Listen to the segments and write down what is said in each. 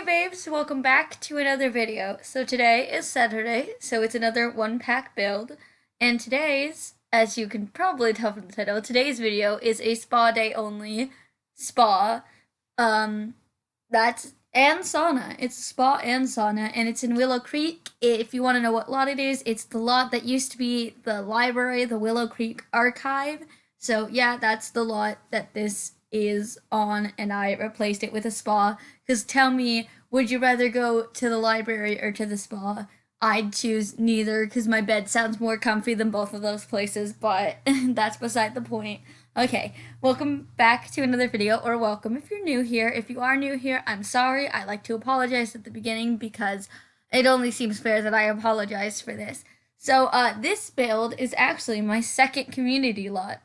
babes, welcome back to another video. So today is Saturday, so it's another one pack build. And today's, as you can probably tell from the title, today's video is a spa day only spa. Um that's and sauna. It's a spa and sauna, and it's in Willow Creek. If you want to know what lot it is, it's the lot that used to be the library, the Willow Creek Archive. So yeah, that's the lot that this is on, and I replaced it with a spa. Because tell me, would you rather go to the library or to the spa? I'd choose neither because my bed sounds more comfy than both of those places, but that's beside the point. Okay, welcome back to another video, or welcome if you're new here. If you are new here, I'm sorry. I like to apologize at the beginning because it only seems fair that I apologize for this. So, this build is actually my second community lot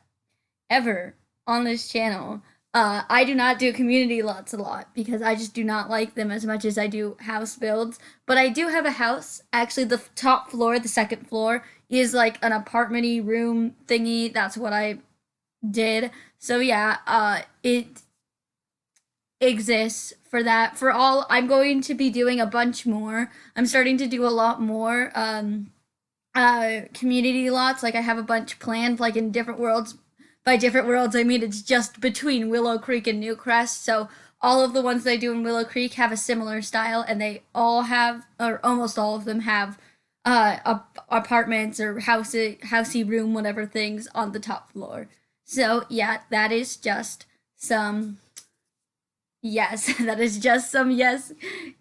ever on this channel. I do not do community lots a lot because I just do not like them as much as I do house builds. But I do have a house. Actually, the top floor, the second floor, is like an apartment-y room thingy. That's what I did. So yeah, it exists for that. For all, I'm going to be doing a bunch more. I'm starting to do a lot more community lots. Like I have a bunch planned, like in different worlds. By different worlds, I mean it's just between Willow Creek and Newcrest. So all of the ones that I do in Willow Creek have a similar style, and they all have, or almost all of them have, apartments or housey room, whatever things on the top floor. So yeah, that is just some. Yes, that is just some yes.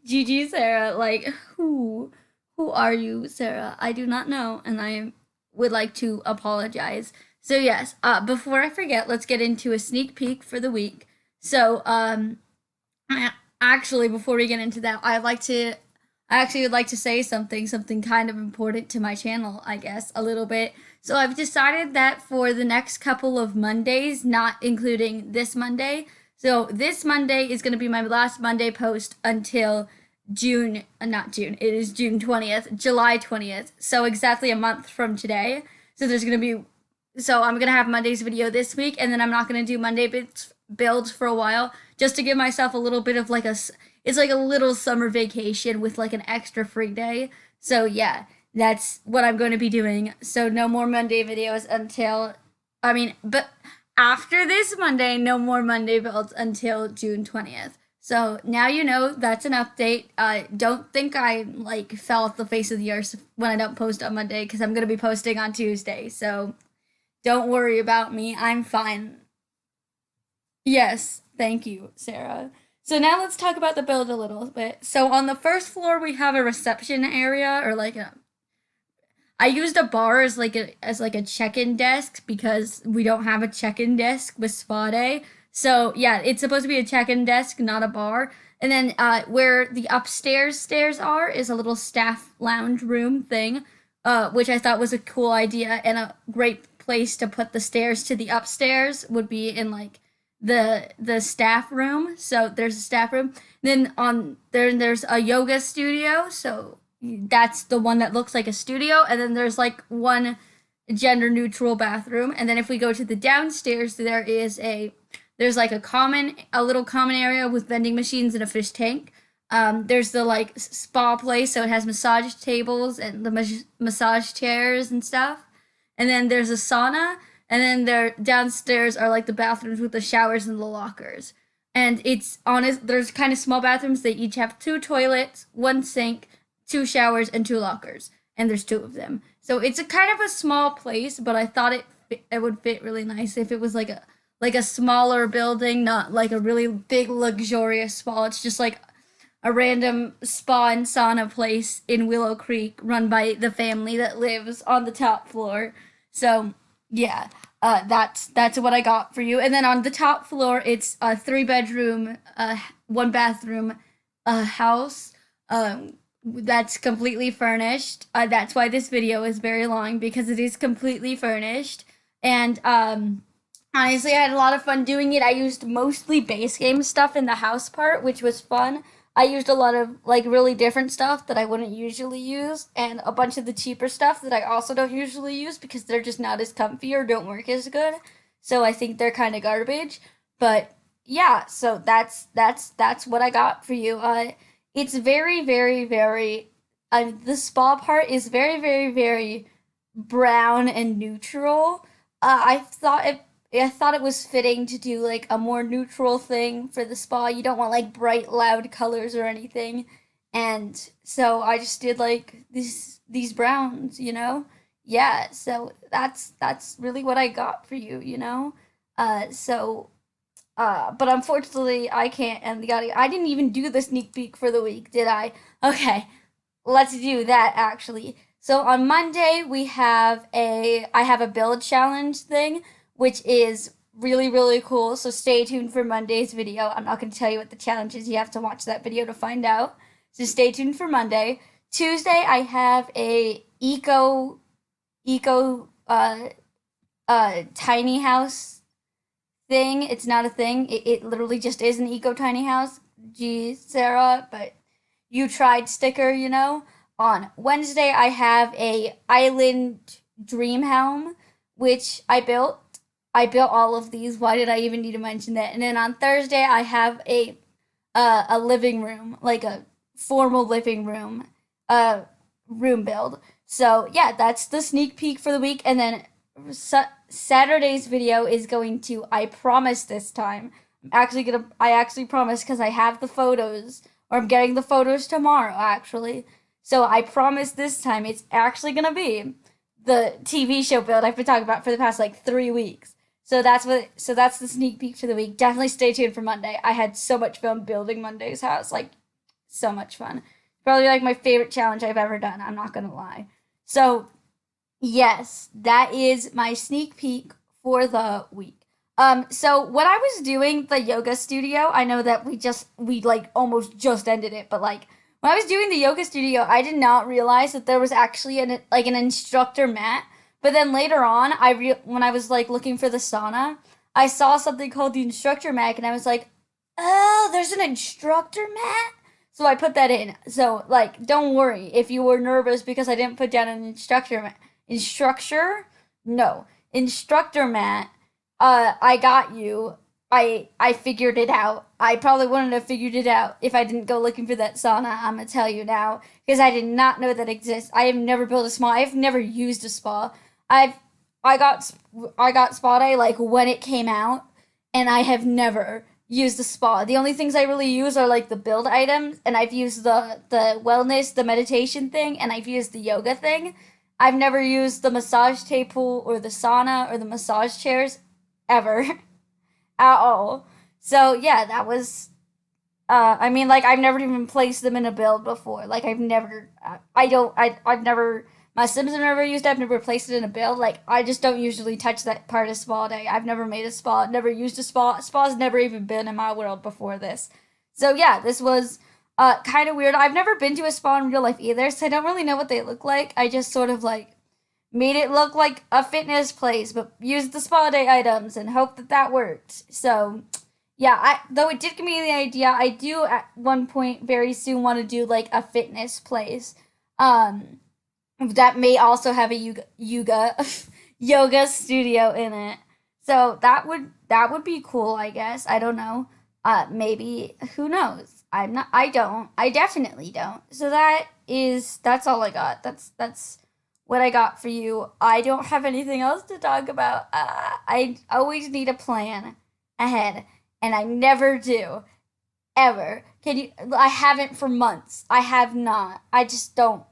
GG, Sarah. Like who are you, Sarah? I do not know, and I would like to apologize. So yes, before I forget, let's get into a sneak peek for the week. So, actually, before we get into that, I actually would like to say something kind of important to my channel, I guess, a little bit. So I've decided that for the next couple of Mondays, not including this Monday, so this Monday is going to be my last Monday post until June, not June, it is June 20th, July 20th, so exactly a month from today. So I'm gonna have Monday's video this week, and then I'm not gonna do Monday builds for a while, just to give myself a little bit of like it's like a little summer vacation with like an extra free day. So yeah, that's what I'm going to be doing. So no more Monday videos until, but after this Monday, no more Monday builds until June 20th. So now you know that's an update. Don't think I like fell off the face of the earth when I don't post on Monday, because I'm gonna be posting on Tuesday. So don't worry about me. I'm fine. Yes, thank you, Sarah. So now let's talk about the build a little bit. So on the first floor we have a reception area, or like a I used a bar as like a check-in desk because we don't have a check-in desk with spa day. So yeah, it's supposed to be a check-in desk, not a bar. And then where the upstairs stairs are is a little staff lounge room thing, which I thought was a cool idea, and a great place to put the stairs to the upstairs would be in like the staff room. So there's a staff room. Then there's a yoga studio. So that's the one that looks like a studio, and then there's like one gender neutral bathroom. And then if we go to the downstairs, there's like a little common area with vending machines and a fish tank. There's the like spa place, so it has massage tables and the massage chairs and stuff. And then there's a sauna, and then there downstairs are like the bathrooms with the showers and the lockers. And it's honest, there's kind of small bathrooms. They each have two toilets, one sink, two showers, and two lockers. And there's two of them. So it's a kind of a small place, but I thought it would fit really nice if it was like a smaller building, not like a really big luxurious spa. It's just like a random spa and sauna place in Willow Creek run by the family that lives on the top floor. So yeah, that's what I got for you. And then on the top floor, it's a 3-bedroom, one bathroom, house. That's completely furnished. That's why this video is very long, because it is completely furnished. And honestly, I had a lot of fun doing it. I used mostly base game stuff in the house part, which was fun. I used a lot of like really different stuff that I wouldn't usually use, and a bunch of the cheaper stuff that I also don't usually use because they're just not as comfy or don't work as good. So I think they're kind of garbage. But yeah, so that's what I got for you. it's very, very, very. The spa part is very, very, very brown and neutral. I thought it was fitting to do like a more neutral thing for the spa. You don't want like bright, loud colors or anything, and so I just did like these browns, you know. Yeah, so that's really what I got for you, you know. So but unfortunately, I can't end the audio. I didn't even do the sneak peek for the week, did I? Okay, let's do that actually. So on Monday I have a build challenge thing, which is really really cool. So stay tuned for Monday's video. I'm not going to tell you what the challenge is. You have to watch that video to find out. So stay tuned for Monday. Tuesday I have a eco tiny house thing. It's not a thing. It literally just is an eco tiny house. Geez, Sarah, but you tried sticker, you know. On Wednesday, I have a island dream home, which I built. I built all of these. Why did I even need to mention that? And then on Thursday, I have a living room, like a formal living room, room build. So yeah, that's the sneak peek for the week. And then Saturday's video is going to, I promise this time. I actually promise because I have the photos, or I'm getting the photos tomorrow actually. So I promise this time it's actually gonna be the TV show build I've been talking about for the past like 3 weeks. So that's the sneak peek for the week. Definitely stay tuned for Monday. I had so much fun building Monday's house, like so much fun. Probably like my favorite challenge I've ever done. I'm not gonna lie. So yes, that is my sneak peek for the week. So when I was doing the yoga studio, I know that we like almost just ended it, but like when I was doing the yoga studio, I did not realize that there was actually an instructor mat. But then later on, when I was like looking for the sauna, I saw something called the instructor mat, and I was like, "Oh, there's an instructor mat." So I put that in. So like, don't worry if you were nervous because I didn't put down an instructor mat. Instructor? No. Instructor mat. I got you. I figured it out. I probably wouldn't have figured it out if I didn't go looking for that sauna. I'm gonna tell you now because I did not know that exists. I have never built a spa. I've never used a spa. I've I got I got spa day like when it came out, and I have never used a spa. The only things I really use are like the build items, and I've used the wellness, the meditation thing, and I've used the yoga thing. I've never used the massage table or the sauna or the massage chairs ever at all. So yeah, that was. I mean, like I've never even placed them in a build before. Like I've never. I don't. I've never. My Sims have never used it. I've never placed it in a build. Like I just don't usually touch that part of spa day. I've never made a spa. Never used a spa. Spa's never even been in my world before this. So yeah, this was kind of weird. I've never been to a spa in real life either, so I don't really know what they look like. I just sort of like made it look like a fitness place, but used the spa day items and hoped that that worked. So, yeah, though it did give me the idea, I do at one point very soon want to do like a fitness place. Um, that may also have a yoga studio in it. So that would be cool, I guess. I don't know. Maybe who knows? I don't. I definitely don't. So that's all I got. That's what I got for you. I don't have anything else to talk about. I always need a plan ahead, and I never do. Ever. Can you? I haven't for months. I have not. I just don't.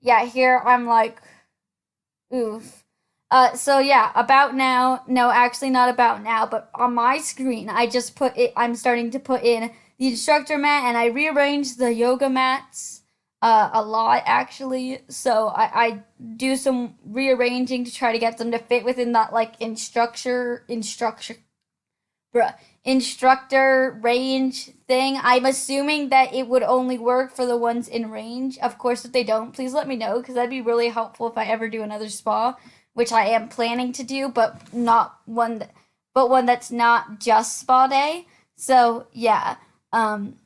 Yeah, here I'm like, oof. So yeah, about now. No, actually not about now, but on my screen, I just put it. I'm starting to put in the instructor mat, and I rearranged the yoga mats a lot actually. So I do some rearranging to try to get them to fit within that like instructor bruh instructor range thing. I'm assuming that it would only work for the ones in range. Of course, if they don't, please let me know because that'd be really helpful if I ever do another spa, which I am planning to do, but not one that, but one that's not just spa day. So yeah, um,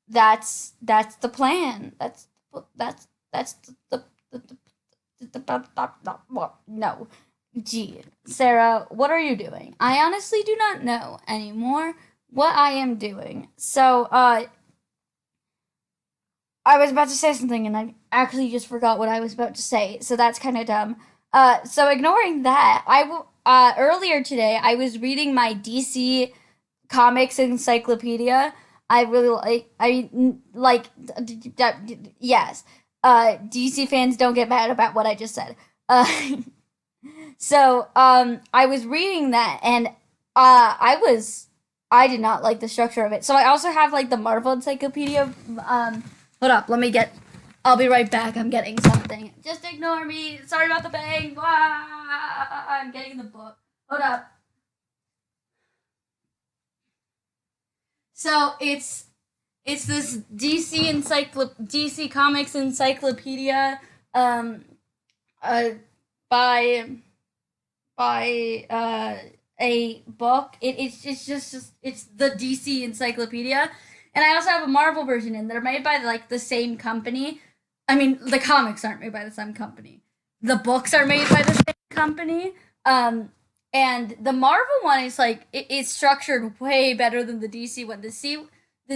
that's the plan. That's no. Gee, Sarah, what are you doing? I honestly do not know anymore what I am doing. So, I was about to say something and I actually just forgot what I was about to say, so that's kind of dumb. So ignoring that, earlier today I was reading my DC Comics Encyclopedia. I really like. Yes. DC fans don't get mad about what I just said. Uh, I was reading that and I did not like the structure of it. So I also have like the Marvel Encyclopedia. Hold up, let me get. I'll be right back. I'm getting something. Just ignore me. Sorry about the bang. I'm getting the book. Hold up. So it's this DC Comics Encyclopedia um uh by a book. It's just it's the DC Encyclopedia, and I also have a Marvel version, and they're made by like the same company. I mean, the comics aren't made by the same company. The books are made by the same company. And the Marvel one is like it's structured way better than the DC one. The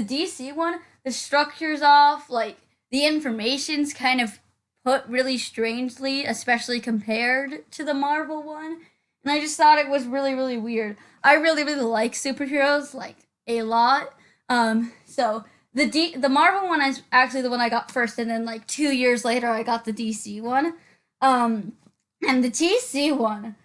DC one, the structure's off. Like the information's kind of put really strangely, especially compared to the Marvel one. And I just thought it was really, really weird. I really, really like superheroes, like a lot. So the Marvel one is actually the one I got first, and then like 2 years later I got the DC one. Um, and the DC one,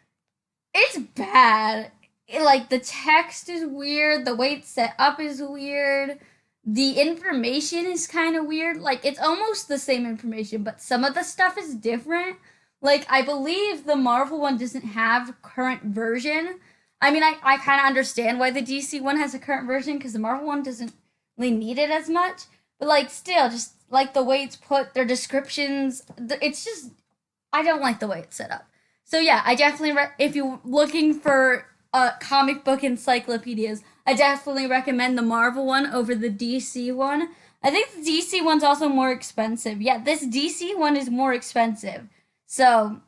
it's bad. Like the text is weird, the way it's set up is weird. The information is kind of weird. Like it's almost the same information, but some of the stuff is different. Like I believe the Marvel one doesn't have current version. I mean, I kind of understand why the DC one has a current version because the Marvel one doesn't really need it as much. But like still, just like the way it's put, their descriptions, it's just I don't like the way it's set up. So yeah, I definitely if you're looking for comic book encyclopedias, I definitely recommend the Marvel one over the DC one. I think the DC one's also more expensive. Yeah, this DC one is more expensive. So,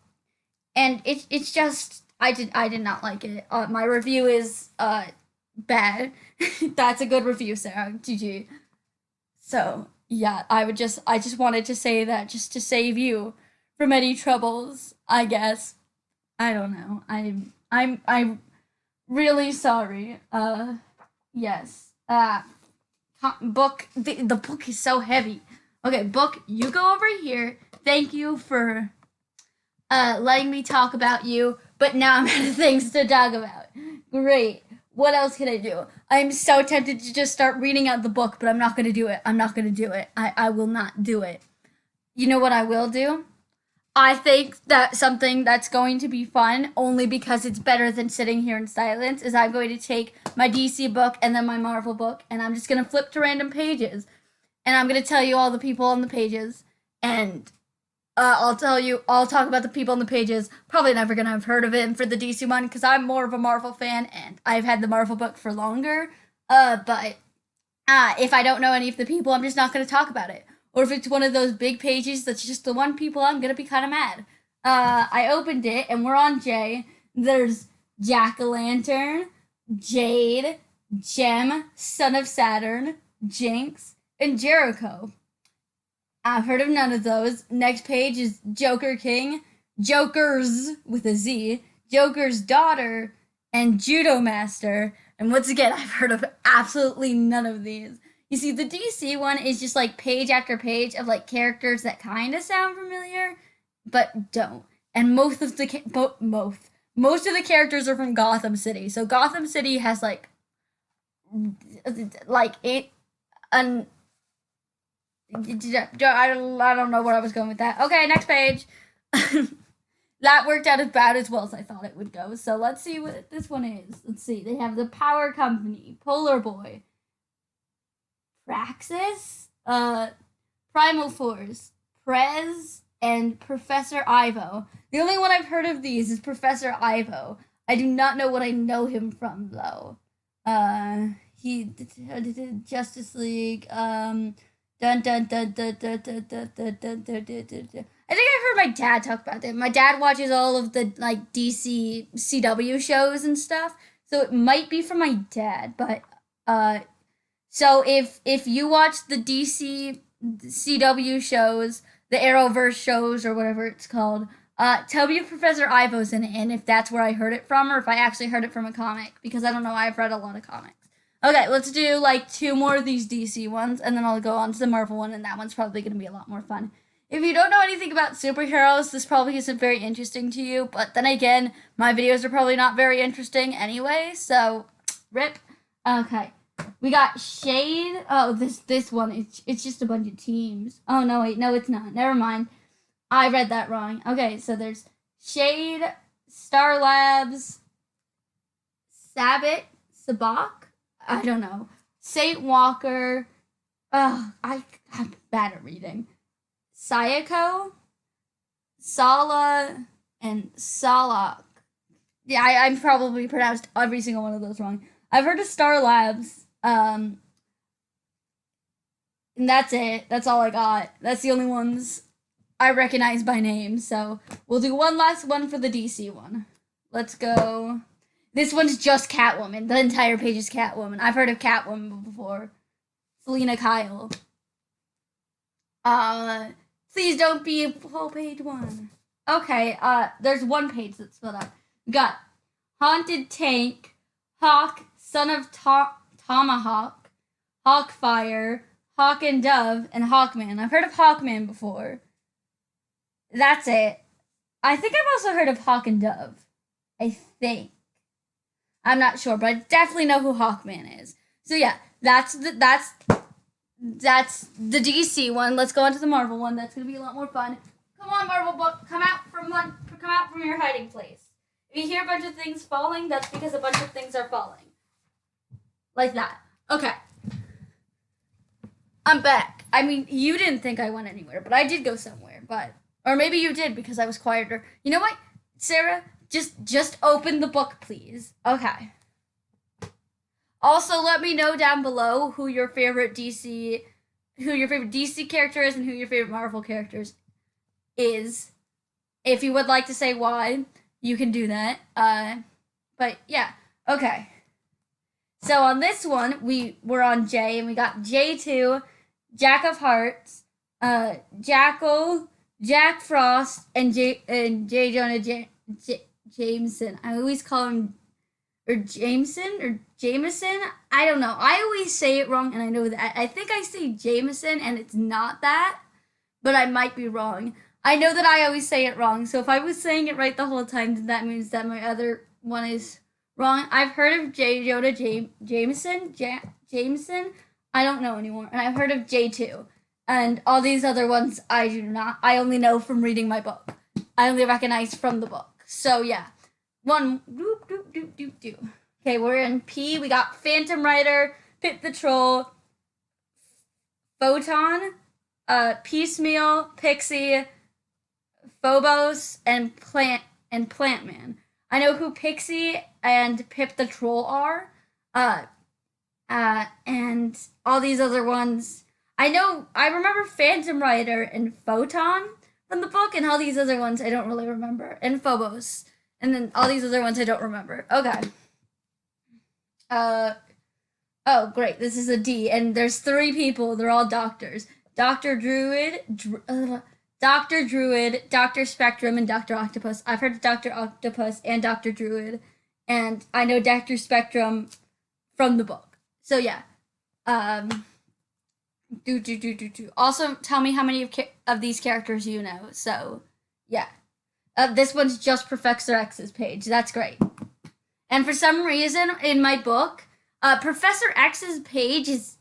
and it's just I did not like it. My review is bad. That's a good review, Sarah. GG. So yeah, I just wanted to say that just to save you from any troubles. I guess I don't know. I'm really sorry. Yes. Book. The book is so heavy. Okay, book. You go over here. Thank you for letting me talk about you. But now I'm out of things to talk about. Great. What else can I do? I'm so tempted to just start reading out the book, but I'm not gonna do it. I'm not gonna do it. I will not do it. You know what I will do? I think that something that's going to be fun, only because it's better than sitting here in silence, is I'm going to take my DC book and then my Marvel book, and I'm just going to flip to random pages. And I'm going to tell you all the people on the pages, and I'll talk about the people on the pages. Probably never going to have heard of it for the DC one, because I'm more of a Marvel fan, and I've had the Marvel book for longer. But if I don't know any of the people, I'm just not going to talk about it. Or if it's one of those big pages that's just the one people, I'm gonna be kind of mad. I opened it and we're on J. There's Jack o' Lantern, Jade, Gem, Son of Saturn, Jinx, and Jericho. I've heard of none of those. Next page is Joker King, Joker's with a Z, Joker's daughter, and Judo Master. And once again, I've heard of absolutely none of these. You see, the DC one is just like page after page of like characters that kind of sound familiar, but don't. And most of the characters are from Gotham City. So Gotham City has like it an I don't know where I was going with that. Okay, next page. That worked out about as well as I thought it would go. So let's see what this one is. Let's see. They have the Power Company, Polar Boy, Praxis, Primal Force, Prez, and Professor Ivo. The only one I've heard of these is Professor Ivo. I do not know what I know him from though. He did Justice League. Dun dun dun dun dun dun dun dun dun dun dun dun. I think I've heard my dad talk about that. My dad watches all of the like DC CW shows and stuff, so it might be from my dad. But so if you watch the DC CW shows, the Arrowverse shows, or whatever it's called. Tell me if Professor Ivo's in it, and if that's where I heard it from, or if I actually heard it from a comic, because I don't know. I've read a lot of comics. Okay, let's do like 2 more of these DC ones, and then I'll go on to the Marvel one, and that one's probably going to be a lot more fun. If you don't know anything about superheroes, this probably isn't very interesting to you, but then again, my videos are probably not very interesting anyway, so rip. Okay. We got Shade. Oh, this one, it's just a bunch of teams. Oh, no, wait, no, it's not. Never mind. I read that wrong. Okay, so there's Shade, Star Labs, Sabak? I don't know. Saint Walker. I'm bad at reading. Sayako, Sala, and Salak. Yeah, I'm probably pronounced every single one of those wrong. I've heard of Star Labs. And that's it. That's all I got. That's the only ones I recognize by name. So we'll do one last one for the DC one. Let's go. This one's just Catwoman. The entire page is Catwoman. I've heard of Catwoman before. Selena Kyle. Please don't be a full page one. Okay, there's one page that's split up. We got Haunted Tank, Hawk, Son of Tomahawk, Hawkfire, Hawk and Dove, and Hawkman. I've heard of Hawkman before. That's it. I think I've also heard of Hawk and Dove. I think. I'm not sure, but I definitely know who Hawkman is. So yeah, that's the DC one. Let's go on to the Marvel one. That's gonna be a lot more fun. Come on, Marvel book, come out from your hiding place. If you hear a bunch of things falling, that's because a bunch of things are falling. Like that. Okay. I'm back. I mean, you didn't think I went anywhere, but I did go somewhere. Or maybe you did because I was quieter. You know what, Sarah? Just open the book, please. Okay. Also, let me know down below who your favorite DC character is and who your favorite Marvel characters is. If you would like to say why, you can do that. But yeah, okay. So on this one, we're on J, and we got J2, Jack of Hearts, Jackal, Jack Frost, and J Jonah Jameson. I always call him Jameson. I don't know. I always say it wrong, and I know that. I think I say Jameson, and it's not that, but I might be wrong. I know that I always say it wrong, so if I was saying it right the whole time, then that means that my other one is wrong. I've heard of J Jonah Jameson. I don't know anymore, and I've heard of J2, and all these other ones I do not. I only know from reading my book. I only recognize from the book. So yeah, one. Okay, we're in P. We got Phantom Rider, Pit Patrol, Photon, Piecemeal, Pixie, Phobos, and Plantman. I know who Pixie and Pip the Troll are. And all these other ones. I remember Phantom Rider and Photon from the book, and all these other ones I don't really remember. And Phobos. And then all these other ones I don't remember. Okay. Oh, great. This is a D, and there's 3 people. They're all doctors. Dr. Druid, Dr. Spectrum, and Dr. Octopus. I've heard of Dr. Octopus and Dr. Druid, and I know Dr. Spectrum from the book. So yeah. Also, tell me how many of these characters you know. So, yeah. This one's just Professor X's page. That's great. And for some reason, in my book, Professor X's page is,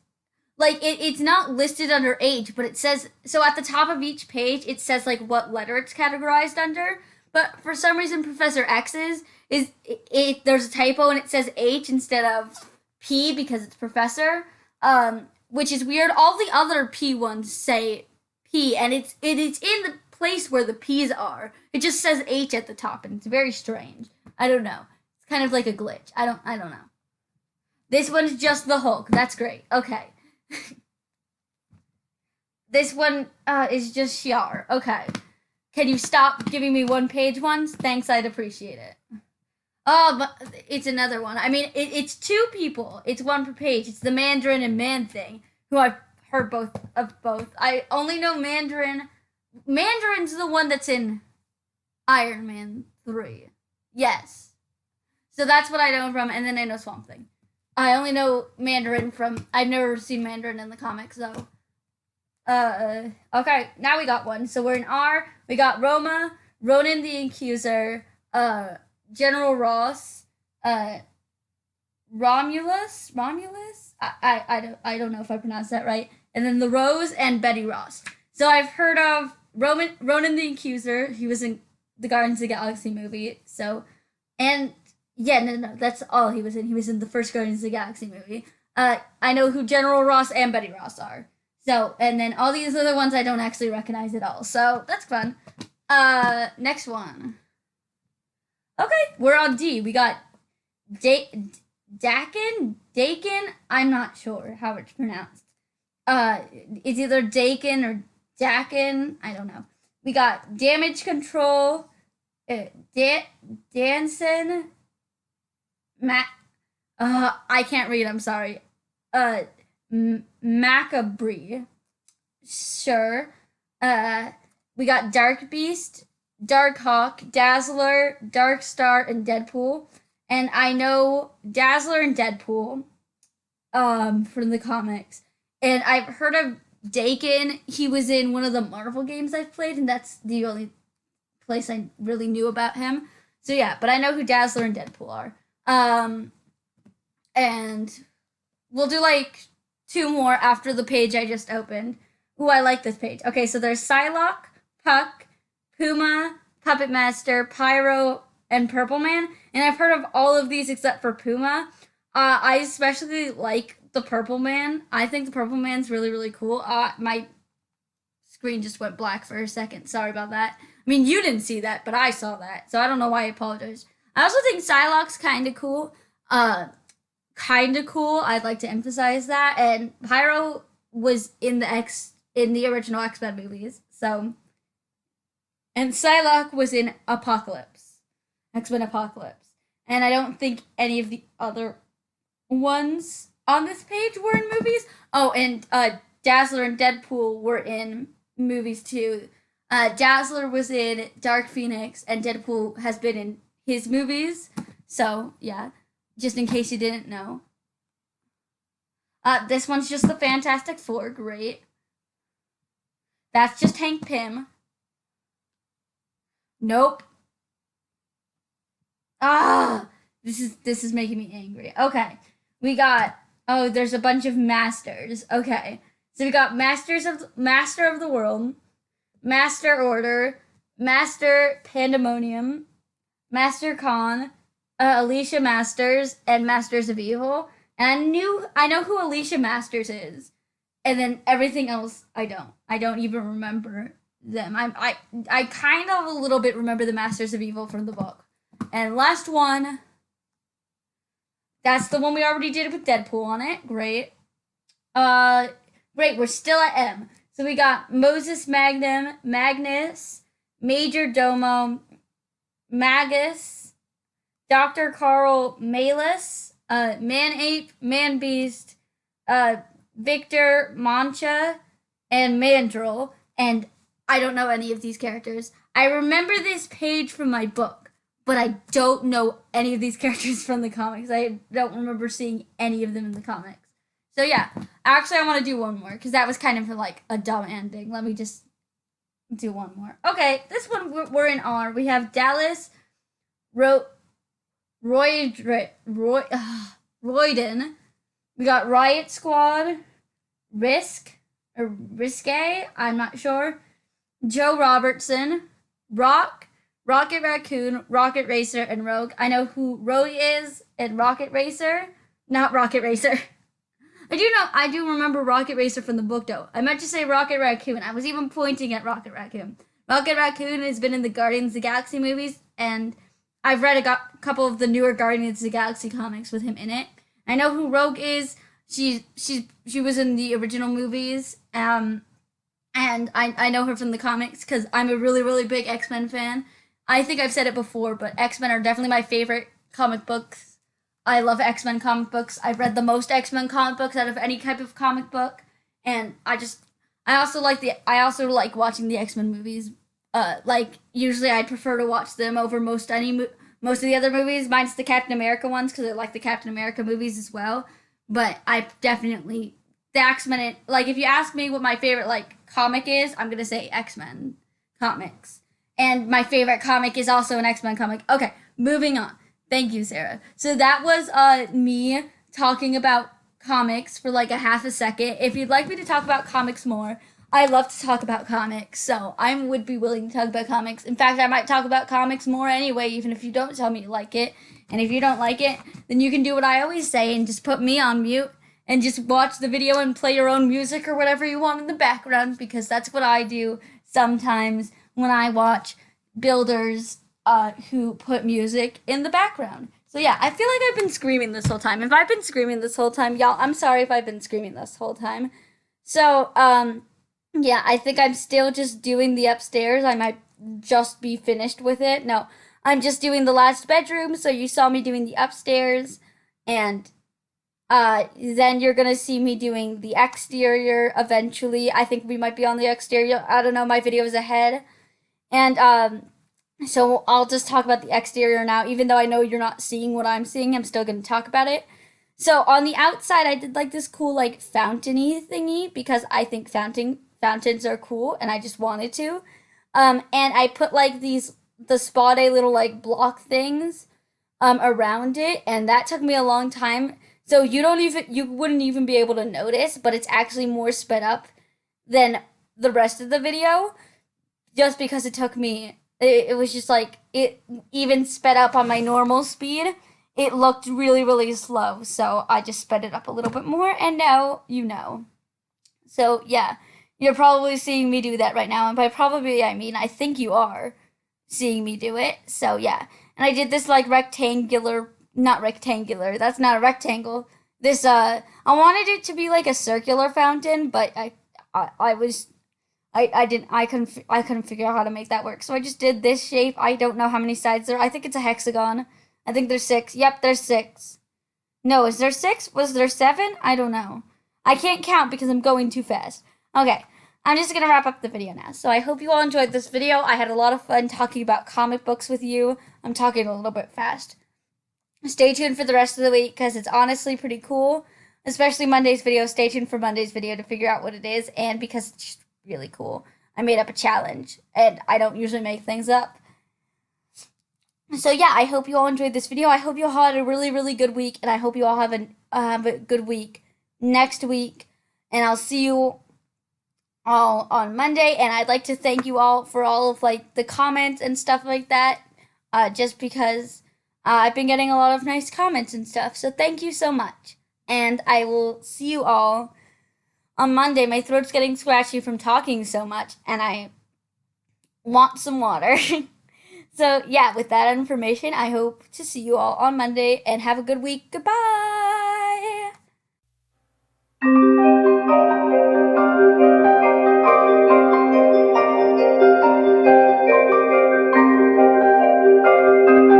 like, it's not listed under age, but it says, so at the top of each page, it says, like, what letter it's categorized under. But for some reason, Professor X's there's a typo, and it says H instead of P because it's Professor, which is weird. All the other P ones say P, and it's in the place where the P's are. It just says H at the top, and it's very strange. I don't know. It's kind of like a glitch. I don't know. This one's just the Hulk. That's great. Okay. This one is just Shiar. Okay. Can you stop giving me one-page ones? Thanks, I'd appreciate it. Oh, but it's another one. I mean, it's 2 people. It's 1 per page. It's the Mandarin and Man-Thing, who I've heard both of both. I only know Mandarin. Mandarin's the one that's in Iron Man 3. Yes. So that's what I know from, and then I know Swamp Thing. I only know Mandarin from. I've never seen Mandarin in the comics though. Okay, now we got one. So we're in R. We got Roma, Ronan the Accuser, General Ross, Romulus. I don't know if I pronounced that right. And then the Rose and Betty Ross. So I've heard of Ronan the Accuser. He was in the Guardians of the Galaxy movie. So, and yeah, no, that's all he was in. He was in the first Guardians of the Galaxy movie. I know who General Ross and Betty Ross are. So, and then all these other ones I don't actually recognize at all. So that's fun. Next one. Okay, we're on D. We got Dakin. I'm not sure how it's pronounced. It's either Dakin or Dakin. I don't know. We got Damage Control. Danson. I can't read. I'm sorry. Macabre. Sure. We got Dark Beast, Dark Hawk, Dazzler, Dark Star, and Deadpool. And I know Dazzler and Deadpool from the comics. And I've heard of Dakin. He was in one of the Marvel games I've played, and that's the only place I really knew about him. So yeah, but I know who Dazzler and Deadpool are. And we'll do like 2 more after the page I just opened. Ooh, I like this page. Okay, so there's Psylocke, Puck, Puma, Puppet Master, Pyro, and Purple Man. And I've heard of all of these except for Puma. I especially like the Purple Man. I think the Purple Man's really, really cool. My screen just went black for a second. Sorry about that. I mean, you didn't see that, but I saw that. So I don't know why I apologize. I also think Psylocke's kind of cool. I'd like to emphasize that. And Pyro was in the original X-Men movies. So, and Psylocke was in X-Men Apocalypse. And I don't think any of the other ones on this page were in movies. Oh, and Dazzler and Deadpool were in movies too. Dazzler was in Dark Phoenix, and Deadpool has been in his movies. So, yeah, just in case you didn't know. This one's just the Fantastic Four. Great. That's just Hank Pym. Nope. This is making me angry. Okay. We got there's a bunch of masters. Okay. So we got Master of the World, Master Order, Master Pandemonium, Master Khan, Alicia Masters, and Masters of Evil. And I know who Alicia Masters is. And then everything else I don't. I don't even remember them. I kind of a little bit remember the Masters of Evil from the book. And last one. That's the one we already did with Deadpool on it. Great. Great, we're still at M. So we got Moses Magnum, Magnus, Major Domo, Magus, Dr. Carl Malus, Man-Ape, Man-Beast, Victor Mancha, and Mandrill. And I don't know any of these characters. I remember this page from my book, but I don't know any of these characters from the comics. I don't remember seeing any of them in the comics. So yeah, actually I want to do one more, because that was kind of like a dumb ending. Let me just do one more. Okay, this one we're in R. We have Dallas, Royden. We got Riot Squad, Risque, I'm not sure. Joe Robertson, Rocket Raccoon, Rocket Racer, and Rogue. I know who Rogue is and Rocket Racer. Not Rocket Racer. I do remember Rocket Racer from the book, though. I meant to say Rocket Raccoon. I was even pointing at Rocket Raccoon. Rocket Raccoon has been in the Guardians of the Galaxy movies, and I've read a couple of the newer Guardians of the Galaxy comics with him in it. I know who Rogue is. She was in the original movies, and I know her from the comics because I'm a really, really big X-Men fan. I think I've said it before, but X-Men are definitely my favorite comic books. I love X-Men comic books. I've read the most X-Men comic books out of any type of comic book. And I also like watching the X-Men movies. Like usually I prefer to watch them over most of the other movies, minus the Captain America ones because I like the Captain America movies as well. But I definitely the X-Men, like if you ask me what my favorite like comic is, I'm going to say X-Men comics. And my favorite comic is also an X-Men comic. Okay, moving on. Thank you, Sarah. So that was me talking about comics for like a half a second. If you'd like me to talk about comics more, I love to talk about comics. So I would be willing to talk about comics. In fact, I might talk about comics more anyway, even if you don't tell me you like it. And if you don't like it, then you can do what I always say and just put me on mute and just watch the video and play your own music or whatever you want in the background, because that's what I do sometimes when I watch builders who put music in the background. So yeah, I feel like I've been screaming this whole time. If I've been screaming this whole time, y'all, I'm sorry if I've been screaming this whole time. So yeah, I think I'm still just doing the upstairs. I might just be finished with it. No, I'm just doing the last bedroom. So you saw me doing the upstairs, and then you're gonna see me doing the exterior eventually. I think we might be on the exterior. I don't know. My video is ahead, and so I'll just talk about the exterior now. Even though I know you're not seeing what I'm seeing, I'm still gonna talk about it. So on the outside, I did like this cool like fountainy thingy because I think fountains are cool, and I just wanted to. And I put like the spa day little like block things around it, and that took me a long time. So you wouldn't even be able to notice, but it's actually more sped up than the rest of the video, just because it took me. It was just like it even sped up on my normal speed. It looked really really slow, so I just sped it up a little bit more, and now you know. So yeah, you're probably seeing me do that right now, and by probably I mean I think you are seeing me do it. So yeah, and I did this like rectangular, not rectangular. That's not a rectangle. This I wanted it to be like a circular fountain, but I was I couldn't figure out how to make that work. So I just did this shape. I don't know how many sides there are. I think it's a hexagon. I think there's six. Yep, there's six. No, is there six? Was there seven? I don't know. I can't count because I'm going too fast. Okay, I'm just gonna wrap up the video now. So I hope you all enjoyed this video. I had a lot of fun talking about comic books with you. I'm talking a little bit fast. Stay tuned for the rest of the week because it's honestly pretty cool. Especially Monday's video. Stay tuned for Monday's video to figure out what it is, and because it's just really cool. I made up a challenge, and I don't usually make things up. So yeah, I hope you all enjoyed this video. I hope you all had a really, really good week, and I hope you all have a good week next week. And I'll see you all on Monday. And I'd like to thank you all for all of like the comments and stuff like that. Just because I've been getting a lot of nice comments and stuff. So thank you so much. And I will see you all on Monday. My throat's getting scratchy from talking so much, and I want some water. So, yeah, with that information, I hope to see you all on Monday, and have a good week. Goodbye!